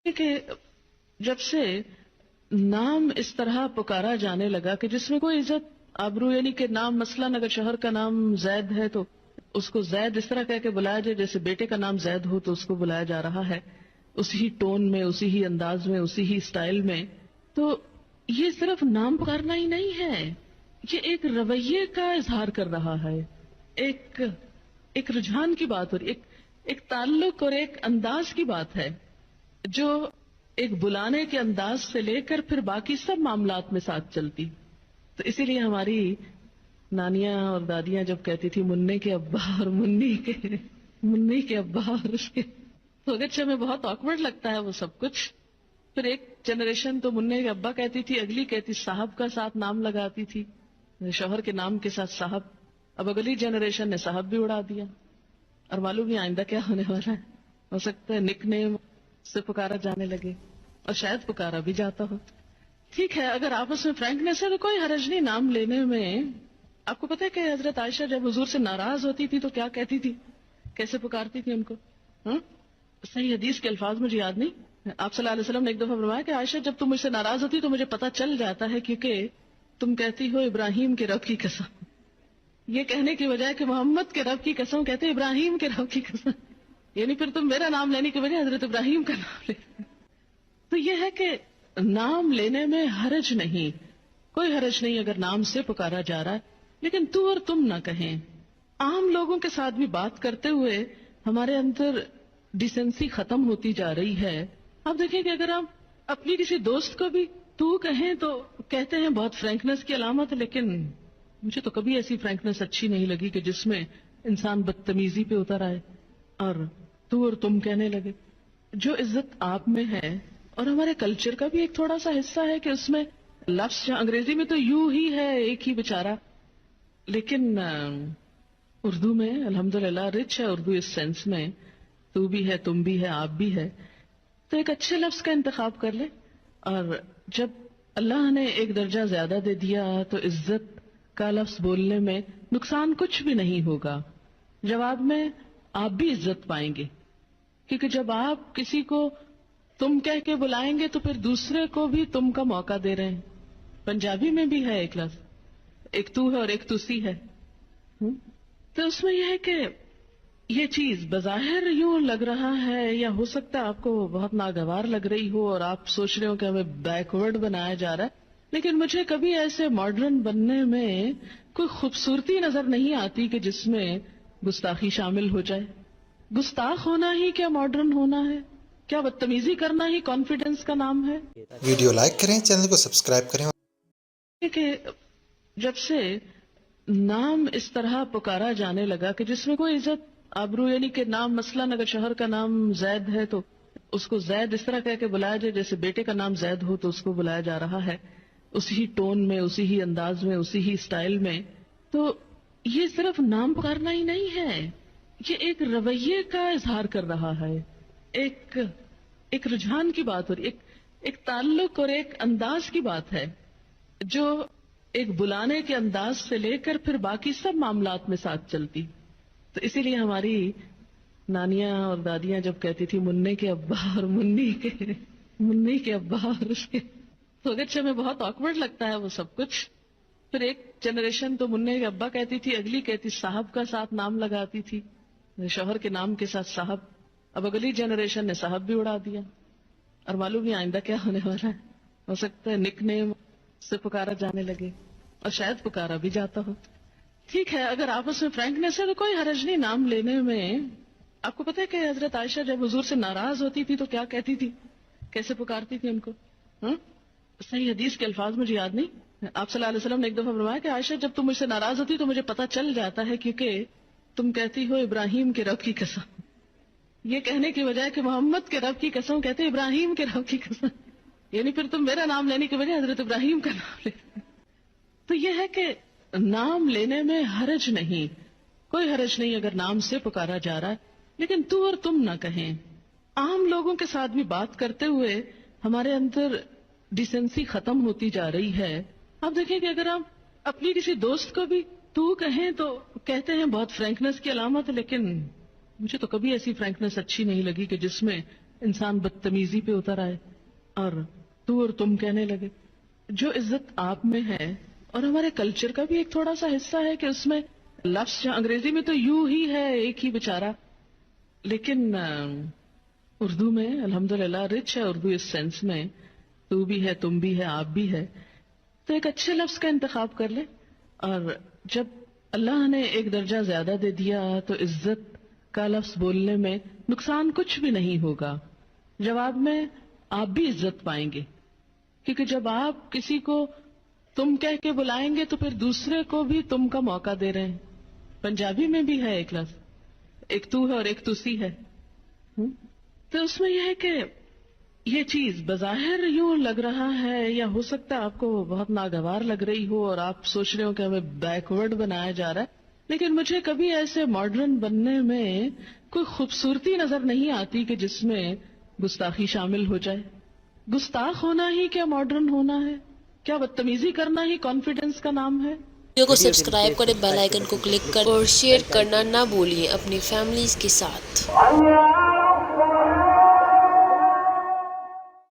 کہ جب سے نام اس طرح پکارا جانے لگا کہ جس میں کوئی عزت آبرو، یعنی کہ نام مثلاً اگر شوہر کا نام زید ہے تو اس کو زید اس طرح کہہ کے بلایا جائے جیسے بیٹے کا نام زید ہو تو اس کو بلایا جا رہا ہے، اسی ہی ٹون میں، اسی ہی انداز میں، اسی ہی سٹائل میں. تو یہ صرف نام پکارنا ہی نہیں ہے، یہ ایک رویے کا اظہار کر رہا ہے، ایک ایک رجحان کی بات ہو رہی، ایک تعلق اور ایک انداز کی بات ہے جو ایک بلانے کے انداز سے لے کر پھر باقی سب معاملات میں ساتھ چلتی. تو اسی لیے ہماری نانیاں اور دادیاں جب کہتی تھی مننے کے ابا اور منی کے ابا اور اس کے، تو اگرچہ ہمیں بہت آکورڈ لگتا ہے وہ سب کچھ. پھر ایک جنریشن تو مننے کے ابا کہتی تھی، اگلی کہتی صاحب کا ساتھ نام لگاتی تھی، شوہر کے نام کے ساتھ صاحب. اب اگلی جنریشن نے صاحب بھی اڑا دیا، اور معلوم نہیں آئندہ کیا ہونے والا ہے. ہو سکتا ہے نک نیم سے پکارا جانے لگے، اور شاید پکارا بھی جاتا ہو. ٹھیک ہے، اگر آپس میں فرینکنیس ہے تو کوئی حرج نہیں نام لینے میں. آپ کو پتہ ہے کہ حضرت عائشہ جب حضور سے ناراض ہوتی تھی تو کیا کہتی تھی، کیسے پکارتی تھی ان کو؟ صحیح حدیث کے الفاظ مجھے یاد نہیں. آپ صلی اللہ علیہ وسلم نے ایک دفعہ فرمایا کہ عائشہ جب تم مجھ سے ناراض ہوتی تو مجھے پتہ چل جاتا ہے، کیونکہ تم کہتی ہو ابراہیم کے رب کی قسم. یہ کہنے کی بجائے کہ محمد کے رب کی قسم کہتے ابراہیم کے رب کی قسم، یعنی پھر تم میرا نام لینے کی بجائے حضرت ابراہیم کا نام لیتے. تو یہ ہے کہ نام لینے میں حرج نہیں، کوئی حرج نہیں اگر نام سے پکارا جا رہا ہے، لیکن تو اور تم نہ کہیں. عام لوگوں کے ساتھ بھی بات کرتے ہوئے ہمارے اندر ڈیسنسی ختم ہوتی جا رہی ہے. آپ دیکھیں کہ اگر ہم اپنی کسی دوست کو بھی تو کہیں تو کہتے ہیں بہت فرینکنیس کی علامت ہے، لیکن مجھے تو کبھی ایسی فرینکنیس اچھی نہیں لگی کہ جس میں انسان بدتمیزی پہ اتر آئے اور تو اور تم کہنے لگے. جو عزت آپ میں ہے، اور ہمارے کلچر کا بھی ایک تھوڑا سا حصہ ہے کہ اس میں لفظ انگریزی میں تو یو ہی ہے ایک ہی بیچارہ، لیکن اردو میں الحمدللہ رچ ہے اردو اس سینس میں، تو بھی ہے، تم بھی ہے، آپ بھی ہے. تو ایک اچھے لفظ کا انتخاب کر لے، اور جب اللہ نے ایک درجہ زیادہ دے دیا تو عزت کا لفظ بولنے میں نقصان کچھ بھی نہیں ہوگا. جواب میں آپ بھی عزت پائیں گے، کیونکہ جب آپ کسی کو تم کہہ کے بلائیں گے تو پھر دوسرے کو بھی تم کا موقع دے رہے ہیں. پنجابی میں بھی ہے ایک لفظ، ایک تو ہے اور ایک تسی ہے. تو اس میں یہ ہے کہ یہ چیز بظاہر یوں لگ رہا ہے، یا ہو سکتا ہے آپ کو بہت ناگوار لگ رہی ہو اور آپ سوچ رہے ہو کہ ہمیں بیکورڈ بنایا جا رہا ہے، لیکن مجھے کبھی ایسے ماڈرن بننے میں کوئی خوبصورتی نظر نہیں آتی کہ جس میں گستاخی شامل ہو جائے. گستاخ ہونا ہی کیا ماڈرن ہونا ہے؟ کیا بدتمیزی کرنا ہی کانفیڈنس کا نام ہے؟ ویڈیو لائک کریں، چینل کو سبسکرائب کریں. کہ جب سے نام اس طرح پکارا جانے لگا کہ جس میں کوئی عزت آبرو، یعنی کہ نام مثلاً اگر شوہر کا نام زید ہے تو اس کو زید اس طرح کہہ کے بلایا جائے جیسے بیٹے کا نام زید ہو تو اس کو بلایا جا رہا ہے، اسی ہی ٹون میں، اسی ہی انداز میں، اسی ہی سٹائل میں. تو یہ صرف نام پکارنا ہی نہیں ہے، یہ ایک رویے کا اظہار کر رہا ہے، ایک رجحان کی بات ہو رہی، ایک تعلق اور ایک انداز کی بات ہے جو ایک بلانے کے انداز سے لے کر پھر باقی سب معاملات میں ساتھ چلتی. تو اسی لیے ہماری نانیاں اور دادیاں جب کہتی تھی مننے کے ابا اور منی کے ابا اور اس کے، تو اگرچہ ہمیں بہت آکورڈ لگتا ہے وہ سب کچھ. پھر ایک جنریشن تو مننے کے ابا کہتی تھی، اگلی کہتی صاحب کا ساتھ نام لگاتی تھی، شوہر کے نام کے ساتھ صاحب. اب اگلی جنریشن نے صاحب بھی اڑا دیا، اور معلوم نہیں آئندہ کیا ہونے والا ہے. ہو سکتا ہے نک نیم سے پکارا جانے لگے، اور شاید پکارا بھی جاتا ہو. ٹھیک ہے، اگر آپس میں فرینکنیس ہے تو کوئی حرج نہیں نام لینے میں. آپ کو پتہ ہے کہ حضرت عائشہ جب حضور سے ناراض ہوتی تھی تو کیا کہتی تھی، کیسے پکارتی تھی ان کو؟ صحیح حدیث کے الفاظ مجھے یاد نہیں. آپ صلی اللہ علیہ وسلم نے ایک دفعہ فرمایا کہ عائشہ جب تم مجھ سے ناراض ہوتی تو مجھے پتہ چل جاتا ہے، کیونکہ تم کہتی ہو ابراہیم کے رب کی قسم. یہ کہنے کی بجائے کہ محمد کے رب کی قسم کہتے ابراہیم کے رب کی قسم، یعنی پھر تم میرا نام لینے کی بجائے حضرت ابراہیم کا نام لیتے. تو یہ ہے کہ نام لینے میں حرج نہیں، کوئی حرج نہیں اگر نام سے پکارا جا رہا ہے، لیکن تو اور تم نہ کہیں. عام لوگوں کے ساتھ بھی بات کرتے ہوئے ہمارے اندر ڈیسنسی ختم ہوتی جا رہی ہے. آپ دیکھیں کہ اگر ہم اپنی کسی دوست کو بھی تو کہیں تو کہتے ہیں بہت فرینکنیس کی علامت ہے، لیکن مجھے تو کبھی ایسی فرینکنیس اچھی نہیں لگی کہ جس میں انسان بدتمیزی پہ اتر آئے اور تو اور تم کہنے لگے. جو عزت آپ میں ہے اور ہمارے کلچر کا بھی ایک تھوڑا سا حصہ ہے کہ اس میں لفظ انگریزی میں تو یو ہی ہے ایک ہی بیچارہ, لیکن اردو میں الحمدللہ رچ ہے اردو اس سینس میں, تو بھی ہے تم بھی ہے آپ بھی ہے. تو ایک اچھے لفظ کا انتخاب کر لے, اور جب اللہ نے ایک درجہ زیادہ دے دیا تو عزت کا لفظ بولنے میں نقصان کچھ بھی نہیں ہوگا. جواب میں آپ بھی عزت پائیں گے, کیونکہ جب آپ کسی کو تم کہہ کے بلائیں گے تو پھر دوسرے کو بھی تم کا موقع دے رہے ہیں. پنجابی میں بھی ہے ایک لفظ, ایک تو ہے اور ایک تسی ہے. تو اس میں یہ ہے کہ یہ چیز بظاہر یوں لگ رہا ہے, یا ہو سکتا ہے آپ کو بہت ناگوار لگ رہی ہو اور آپ سوچ رہے ہو کہ ہمیں بیکورڈ بنایا جا رہا ہے, لیکن مجھے کبھی ایسے ماڈرن بننے میں کوئی خوبصورتی نظر نہیں آتی کہ جس میں گستاخی شامل ہو جائے. گستاخ ہونا ہی کیا ماڈرن ہونا ہے؟ کیا بدتمیزی کرنا ہی کانفیڈنس کا نام ہے؟ ویڈیو کو سبسکرائب کریں, بیل آئیکن کو کلک کریں اور شیئر کرنا نہ بھولیں اپنی فیملیز کے ساتھ.